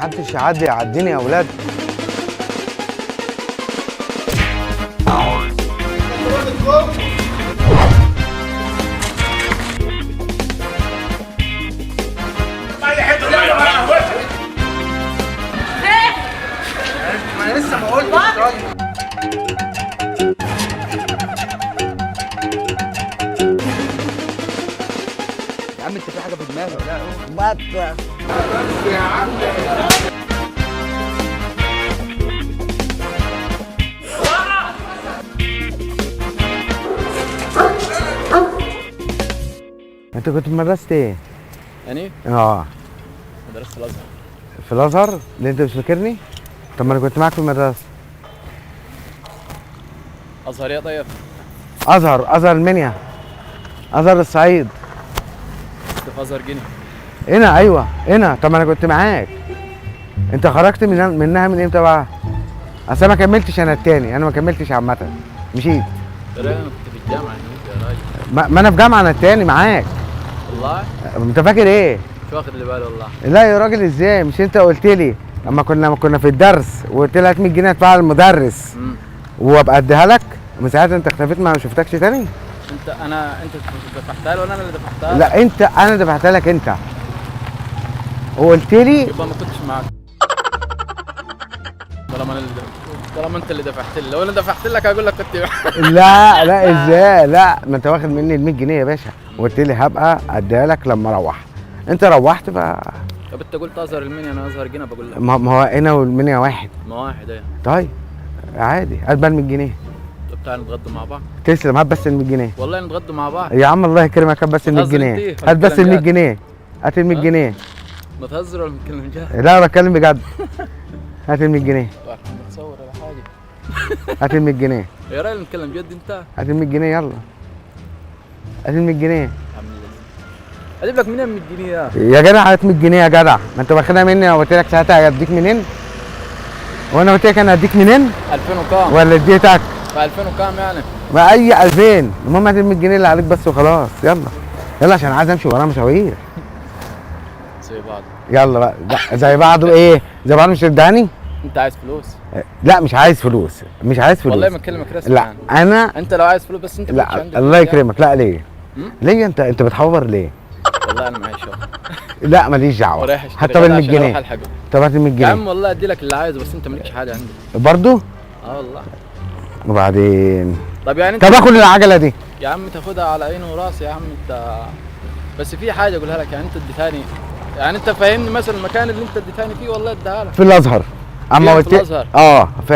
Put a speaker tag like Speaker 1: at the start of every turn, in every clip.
Speaker 1: محدش يعديني يا اولاد.
Speaker 2: انا لسه ما قلتش. يا عم انت في حاجه في دماغك؟ لا بس يا عم
Speaker 1: انت كنت في مدرسة ايه؟
Speaker 3: يعني مدرسة الازهر.
Speaker 1: في الازهر؟ اللي انت مش فاكرني؟ طب ما انا كنت معاك في المدرسة.
Speaker 3: ازهر يا طيب؟
Speaker 1: ازهر المنيا، ازهر الصعيد.
Speaker 3: كنت في ازهر جني.
Speaker 1: هنا ايوه هنا. طب ما انا كنت معاك. انت خرجت منها من امتى بقى؟ اصل انا ما كملتش، انا التاني، انا ما كملتش عامة، مشيت.
Speaker 3: يا راجل انا كنت في الجامعة هناك يا راجل.
Speaker 1: ما انا في جامعة، انا التاني معاك.
Speaker 3: والله؟
Speaker 1: انت فاكر ايه؟
Speaker 3: مش واخد اللي بالي والله.
Speaker 1: لا يا راجل ازاي؟ مش انت قلت لي لما كنا في الدرس وقلت لي هات 100 جنيه ادفعها للمدرس وابقى اديها لك؟ من ساعتها انت اختفيت، ما شفتكش تاني.
Speaker 3: انت دفعتها لي ولا انا اللي دفعتها؟
Speaker 1: لا انت، انا دفعتها لك انت وقلت لي.
Speaker 3: يبقى ما كنتش معاك. طالما انت اللي دفعت لي، لو انا دفعت لك هقول لك كنت
Speaker 1: لا ازاي؟ لا ما انت واخد مني ال 100 جنيه يا باشا وقلت لي هبقى اديها لك لما اروح. انت روحت بقى.
Speaker 3: طب انت قلت ازهر المنيا، انا ازهر جنة بقول لك.
Speaker 1: ما هو هنا والمنيا واحد.
Speaker 3: ما واحد ايه.
Speaker 1: طيب عادي، هات بقى ال 100 جنيه.
Speaker 3: طب تعالى نتغدوا مع بعض.
Speaker 1: تسلم، هات بس ال 100 جنيه.
Speaker 3: والله نتغدوا مع بعض.
Speaker 1: يا عم الله يكرمك، هات بس ال 100 جنيه. هات بس ال 100 جنيه. هات ال 100 جنيه.
Speaker 3: بتهزر ولا بتتكلم جد؟
Speaker 1: لا بتكلم بجد. هات ال 100 جنيه.
Speaker 3: بتصور ولا حاجة؟
Speaker 1: هات ال 100 جنيه.
Speaker 3: يا راجل نتكلم جد انت؟
Speaker 1: هات ال 100 جنيه يلا. هات ال 100 جنيه.
Speaker 3: اجيب لك منين 100 جنيه
Speaker 1: يا جدع هات 100 جنيه يا جدع، ما انت واخدها مني. انا قلت لك ساعتها هديك منين؟ وانا قلت لك انا هديك منين؟
Speaker 3: 2000 وكام؟
Speaker 1: ولا اديتك؟
Speaker 3: ب 2000 وكام يعني؟
Speaker 1: ما اي 2000، المهم هات ال 100 جنيه اللي عليك بس وخلاص. يلا يلا عشان عايز امشي ورايا مشاوير.
Speaker 3: زي بعض.
Speaker 1: يلا بقى. زي بعضه ايه؟ زي بعضه مش تدهني؟
Speaker 3: انت عايز فلوس؟
Speaker 1: لا مش عايز فلوس، مش عايز فلوس
Speaker 3: والله ما اكلمك رسمي.
Speaker 1: لا
Speaker 3: يعني.
Speaker 1: انا
Speaker 3: انت لو عايز فلوس بس انت
Speaker 1: لا الله يكرمك. لا ليه؟ ليه انت بتحور ليه؟
Speaker 3: والله انا معايا شغل.
Speaker 1: لا ماليش دعوه.
Speaker 3: ورايح اشتري
Speaker 1: حتى بال 100
Speaker 3: عشان اروح
Speaker 1: جنيه.
Speaker 3: الحقه.
Speaker 1: طب هات ال 100
Speaker 3: يا
Speaker 1: جنيه
Speaker 3: عم والله ادي لك اللي عايزه بس انت مالكش حاجه عندي.
Speaker 1: برضه؟
Speaker 3: اه والله.
Speaker 1: وبعدين
Speaker 3: طب يعني انت
Speaker 1: طب اخد العجله دي.
Speaker 3: يا عم تاخدها على عيني وراسي يا عم انت. بس في حاجه اقولها لك، يعني انت اديتاني، يعني انت فاهمني مثلا المكان اللي انت اديتاني فيه والله اديها لك.
Speaker 1: في الازهر. اما قلت
Speaker 3: في الازهر؟
Speaker 1: في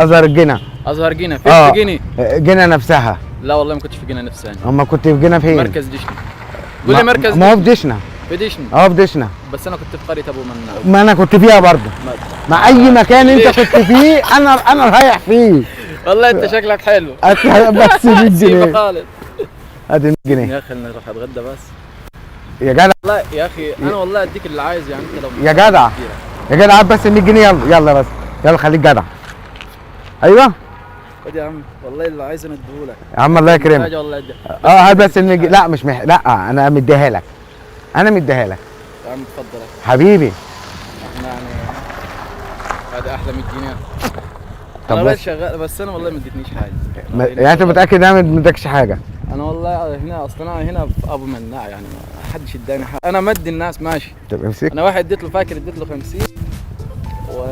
Speaker 1: ازهر الجنة.
Speaker 3: ازهر جنة فين؟ في جنة؟
Speaker 1: جنة نفسها.
Speaker 3: لا والله ما كنتش في جنة نفسها.
Speaker 1: اما كنت في جنة فين؟
Speaker 3: مركز دشنا. قول لي مركز.
Speaker 1: ما هو في دشنا.
Speaker 3: في دشنا.
Speaker 1: في دشنا.
Speaker 3: بس انا كنت في قرية ابو مناع.
Speaker 1: ما انا كنت فيها برضه. مع اي مكان انت كنت فيه انا رايح فيه.
Speaker 3: والله انت شكلك حلو.
Speaker 1: بس 100 جنيه.
Speaker 3: خالد.
Speaker 1: ادي 100 جنيه.
Speaker 3: يا اخي انا اروح اتغدى بس.
Speaker 1: يا جدع.
Speaker 3: والله يا اخي انا والله اديك اللي عايز، يعني انت لو
Speaker 1: يا جدع يا جدع هات بس 100 جنيه يلا يلا بس. يلا خليك جدع. ايوه
Speaker 3: خد يا عم والله اللي عايز انا اديهولك.
Speaker 1: يا عم الله يكرمك.
Speaker 3: والله
Speaker 1: هات بس ال 100 جنيه. لا مش لا انا مديها لك. انا مديها لك
Speaker 3: يا عم اتفضل
Speaker 1: حبيبي.
Speaker 3: احنا يعني هذا احلى 100 جنيه.
Speaker 1: طب
Speaker 3: انا
Speaker 1: بس
Speaker 3: بس شغال بس انا والله ما اديتنيش حاجه.
Speaker 1: يعني انت متاكد ان انا ما اديتكش حاجه؟
Speaker 3: انا والله هنا اصلا انا هنا في ابو مناع، يعني ما حدش اداني حاجه. انا مدي الناس ماشي.
Speaker 1: طب امسك.
Speaker 3: انا واحد اديت له، فاكر اديت له 50 و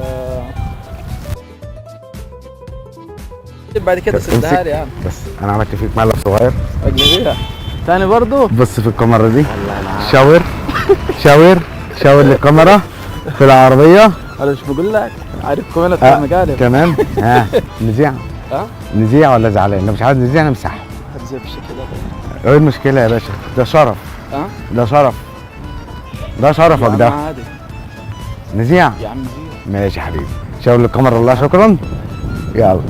Speaker 3: بعد كده سدها لي. يعني
Speaker 1: بس انا عملت فيك مقلب صغير
Speaker 3: اجنبيه ثاني برضه.
Speaker 1: بص في الكاميرا دي. شاور شاور للكاميرا في العربيه.
Speaker 3: انا مش بقول لك عارف كومنت المقالب.
Speaker 1: تمام. نذيع. نذيع ولا زعلان؟ انا مش عايز نذيع، انا مسحها.
Speaker 3: هتذيع بالشكل
Speaker 1: ايه المشكله يا باشا؟ ده شرف. ده شرف. ده شرفك ده.
Speaker 3: عادي.
Speaker 1: نذيع
Speaker 3: يا عم نذيع.
Speaker 1: ماشي يا حبيبي. شاور للكاميرا. الله شكرا. يلا